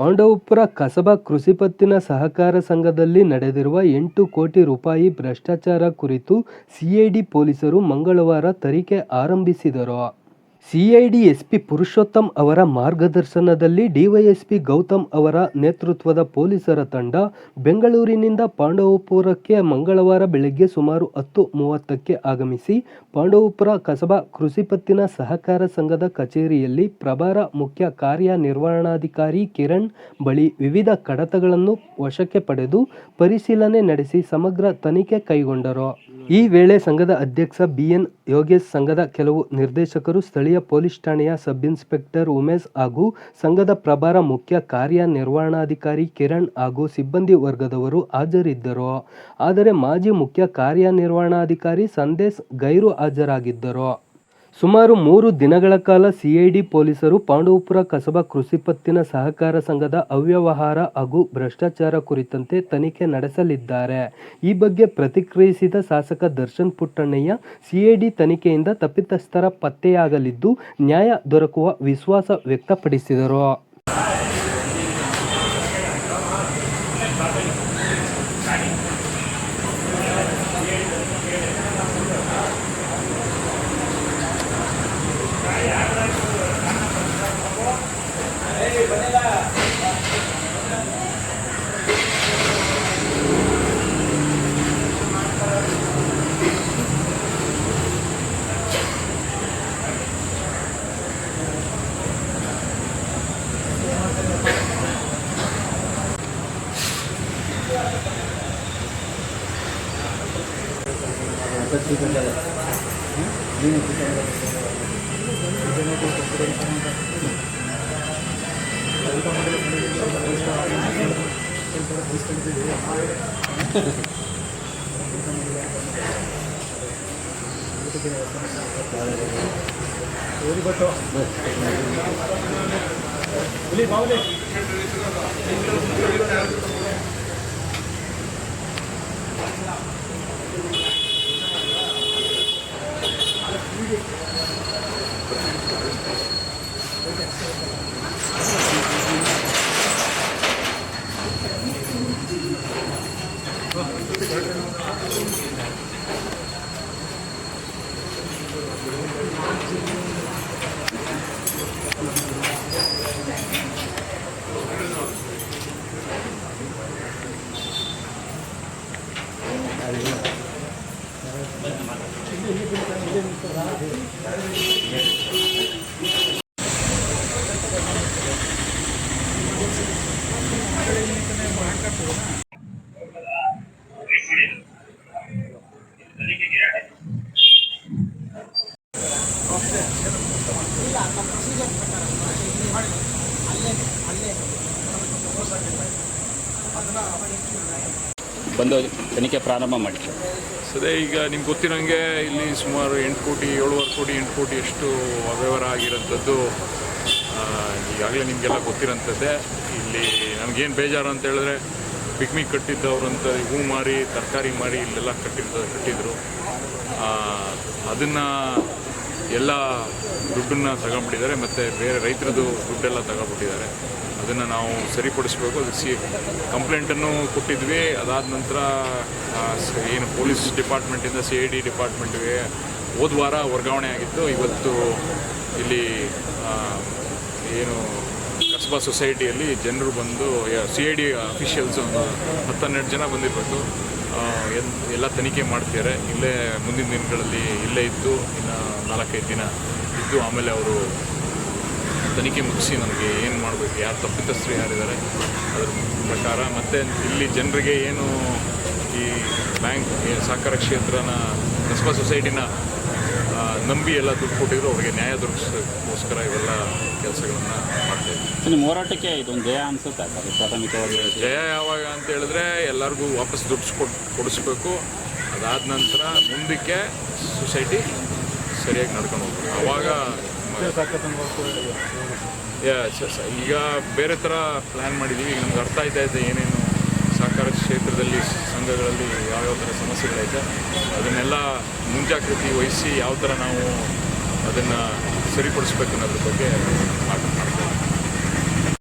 ಪಾಂಡವಪುರ ಕಸಬಾ ಕೃಷಿ ಪತ್ತಿನ ಸಹಕಾರ ಸಂಘದಲ್ಲಿ ನಡೆದಿರುವ 8 ಕೋಟಿ ರೂಪಾಯಿ ಭ್ರಷ್ಟಾಚಾರ ಕುರಿತು ಸಿಐಡಿ ಪೊಲೀಸರು ಮಂಗಳವಾರ ತನಿಖೆ ಆರಂಭಿಸಿದರು. ಸಿಐಡಿ ಎಸ್ಪಿ ಪುರುಷೋತ್ತಮ್ ಅವರ ಮಾರ್ಗದರ್ಶನದಲ್ಲಿ ಡಿವೈಎಸ್ಪಿ ಗೌತಮ್ ಅವರ ನೇತೃತ್ವದ ಪೊಲೀಸರ ತಂಡ ಬೆಂಗಳೂರಿನಿಂದ ಪಾಂಡವಪುರಕ್ಕೆ ಮಂಗಳವಾರ ಬೆಳಗ್ಗೆ ಸುಮಾರು 10:30ಕ್ಕೆ ಆಗಮಿಸಿ ಪಾಂಡವಪುರ ಕಸಬಾ ಕೃಷಿ ಪತ್ತಿನ ಸಹಕಾರ ಸಂಘದ ಕಚೇರಿಯಲ್ಲಿ ಪ್ರಭಾರ ಮುಖ್ಯ ಕಾರ್ಯನಿರ್ವಹಣಾಧಿಕಾರಿ ಕಿರಣ್ ಬಳಿ ವಿವಿಧ ಕಡತಗಳನ್ನು ವಶಕ್ಕೆ ಪಡೆದು ಪರಿಶೀಲನೆ ನಡೆಸಿ ಸಮಗ್ರ ತನಿಖೆ ಕೈಗೊಂಡರು. ಈ ವೇಳೆ ಸಂಘದ ಅಧ್ಯಕ್ಷ ಬಿಎನ್ ಯೋಗೇಶ್, ಸಂಘದ ಕೆಲವು ನಿರ್ದೇಶಕರು, ಸ್ಥಳೀಯ ಪೊಲೀಸ್ ಠಾಣೆಯ ಸಬ್ ಇನ್ಸ್ಪೆಕ್ಟರ್ ಉಮೇಶ್ ಹಾಗೂ ಸಂಘದ ಪ್ರಭಾರ ಮುಖ್ಯ ಕಾರ್ಯನಿರ್ವಹಣಾಧಿಕಾರಿ ಕಿರಣ್ ಹಾಗೂ ಸಿಬ್ಬಂದಿ ವರ್ಗದವರು ಹಾಜರಿದ್ದರು. ಆದರೆ ಮಾಜಿ ಮುಖ್ಯ ಕಾರ್ಯನಿರ್ವಹಣಾಧಿಕಾರಿ ಸಂದೇಶ್ ಗೈರು ಹಾಜರಾಗಿದ್ದರು. ಸುಮಾರು 3 ದಿನಗಳ ಕಾಲ ಸಿಐಡಿ ಪೊಲೀಸರು ಪಾಂಡವಪುರ ಕಸಬಾ ಕೃಷಿ ಪತ್ತಿನ ಸಹಕಾರ ಸಂಘದ ಅವ್ಯವಹಾರ ಹಾಗೂ ಭ್ರಷ್ಟಾಚಾರ ಕುರಿತಂತೆ ತನಿಖೆ ನಡೆಸಲಿದ್ದಾರೆ. ಈ ಬಗ್ಗೆ ಪ್ರತಿಕ್ರಿಯಿಸಿದ ಶಾಸಕ ದರ್ಶನ್ ಪುಟ್ಟಣ್ಣಯ್ಯ, ಸಿಐಡಿ ತನಿಖೆಯಿಂದ ತಪ್ಪಿತಸ್ಥರ ಪತ್ತೆಯಾಗಲಿದ್ದು ನ್ಯಾಯ ದೊರಕುವ ವಿಶ್ವಾಸ ವ್ಯಕ್ತಪಡಿಸಿದರು. ಬಂದು ತನಿಖೆ ಪ್ರಾರಂಭ ಮಾಡಿದ್ರು. ಸದೇ ಈಗ ನಿಮ್ಗೆ ಗೊತ್ತಿರೋಂಗೆ ಇಲ್ಲಿ ಸುಮಾರು 8 ಕೋಟಿ 7.5 ಕೋಟಿ 8 ಕೋಟಿ ಅಷ್ಟು ಅವ್ಯವಹಾರ ಆಗಿರೋಂಥದ್ದು ಈಗಾಗಲೇ ನಿಮಗೆಲ್ಲ ಗೊತ್ತಿರೋಂಥದ್ದೇ. ಇಲ್ಲಿ ನಮಗೇನು ಬೇಜಾರು ಅಂತ ಹೇಳಿದ್ರೆ ಪಿಕ್ನಿಕ್ ಕಟ್ಟಿದ್ದವರು ಅಂತ ಹೂ ಮಾರಿ ತರಕಾರಿ ಮಾರಿ ಇಲ್ಲೆಲ್ಲ ಕಟ್ಟಿದ್ರು. ಅದನ್ನು ಎಲ್ಲ ದುಡ್ಡನ್ನು ತಗೊಂಡ್ಬಿಟ್ಟಿದ್ದಾರೆ ಮತ್ತು ಬೇರೆ ರೈತರದ್ದು ದುಡ್ಡೆಲ್ಲ ತಗೊಂಡ್ಬಿಟ್ಟಿದ್ದಾರೆ. ಅದನ್ನು ನಾವು ಸರಿಪಡಿಸ್ಬೇಕು. ಅದಕ್ಕೆ ಕಂಪ್ಲೇಂಟನ್ನು ಕೊಟ್ಟಿದ್ವಿ. ಅದಾದ ನಂತರ ಏನು ಪೊಲೀಸ್ ಡಿಪಾರ್ಟ್ಮೆಂಟಿಂದ ಸಿಐಡಿ ಡಿಪಾರ್ಟ್ಮೆಂಟ್ಗೆ ಹೋದ ವಾರ ವರ್ಗಾವಣೆ ಆಗಿತ್ತು. ಇವತ್ತು ಇಲ್ಲಿ ಏನು ಕಸಬಾ ಸೊಸೈಟಿಯಲ್ಲಿ ಜನರು ಬಂದು ಸಿಐಡಿ ಅಫಿಷಿಯಲ್ಸ್ ಒಂದು 10-12 ಜನ ಬಂದಿರಬೇಕು. ಎಲ್ಲ ತನಿಖೆ ಮಾಡ್ತಿದ್ದಾರೆ. ಇಲ್ಲೇ ಮುಂದಿನ ದಿನಗಳಲ್ಲಿ ಇಲ್ಲೇ ಇದ್ದು ಇನ್ನು 4-5 ದಿನ ಇದ್ದು ಆಮೇಲೆ ಅವರು ತನಿಖೆ ಮುಗಿಸಿ ನಮಗೆ ಏನು ಮಾಡಬೇಕು, ಯಾರು ತಪ್ಪಿತಸ್ಥರು ಯಾರಿದ್ದಾರೆ ಅದ್ರ ಪ್ರಕಾರ, ಮತ್ತು ಇಲ್ಲಿ ಜನರಿಗೆ ಏನು ಈ ಬ್ಯಾಂಕ್ ಸಹಕಾರ ಕ್ಷೇತ್ರನ ಕಸಬಾ ಸೊಸೈಟಿನ ನಂಬಿ ಎಲ್ಲ ದುಡ್ಡು ಕೊಟ್ಟಿದ್ರು ಅವ್ರಿಗೆ ನ್ಯಾಯ ದೊರಕಿಸೋಕ್ಕೋಸ್ಕರ ಇವೆಲ್ಲ ಕೆಲಸಗಳನ್ನು ಮಾಡ್ತಾಯಿದ್ವಿ. ನಿಮ್ಮ ಹೋರಾಟಕ್ಕೆ ಇದೊಂದು ಜಯ ಅನಿಸುತ್ತೆ ಪ್ರಾಥಮಿಕವಾಗಿ? ಜಯ ಯಾವಾಗ ಅಂತ ಹೇಳಿದ್ರೆ ಎಲ್ಲರಿಗೂ ವಾಪಸ್ ದುಡ್ಡು ಕೊಡಿಸ್ಬೇಕು. ಅದಾದ ನಂತರ ಮುಂದಕ್ಕೆ ಸೊಸೈಟಿ ಸರಿಯಾಗಿ ನಡ್ಕೊಂಡು ಹೋಗ್ಬೇಕು. ಆವಾಗ ಈಗ ಬೇರೆ ಥರ ಪ್ಲ್ಯಾನ್ ಮಾಡಿದ್ದೀವಿ. ಈಗ ನಮ್ಗೆ ಅರ್ಥ ಆಯ್ತಾ ಇದೆ ಏನೇನು ಸಹಕಾರ ಕ್ಷೇತ್ರದಲ್ಲಿ ಸಂಘಗಳಲ್ಲಿ ಯಾವ್ಯಾವ ಥರ ಸಮಸ್ಯೆಗಳೈತೆ ಅದನ್ನೆಲ್ಲ ಮುಂಜಾಗ್ರತೆ ವಹಿಸಿ ಯಾವ ಥರ ನಾವು ಅದನ್ನು ಸರಿಪಡಿಸ್ಬೇಕು ಅನ್ನೋದ್ರ ಬಗ್ಗೆ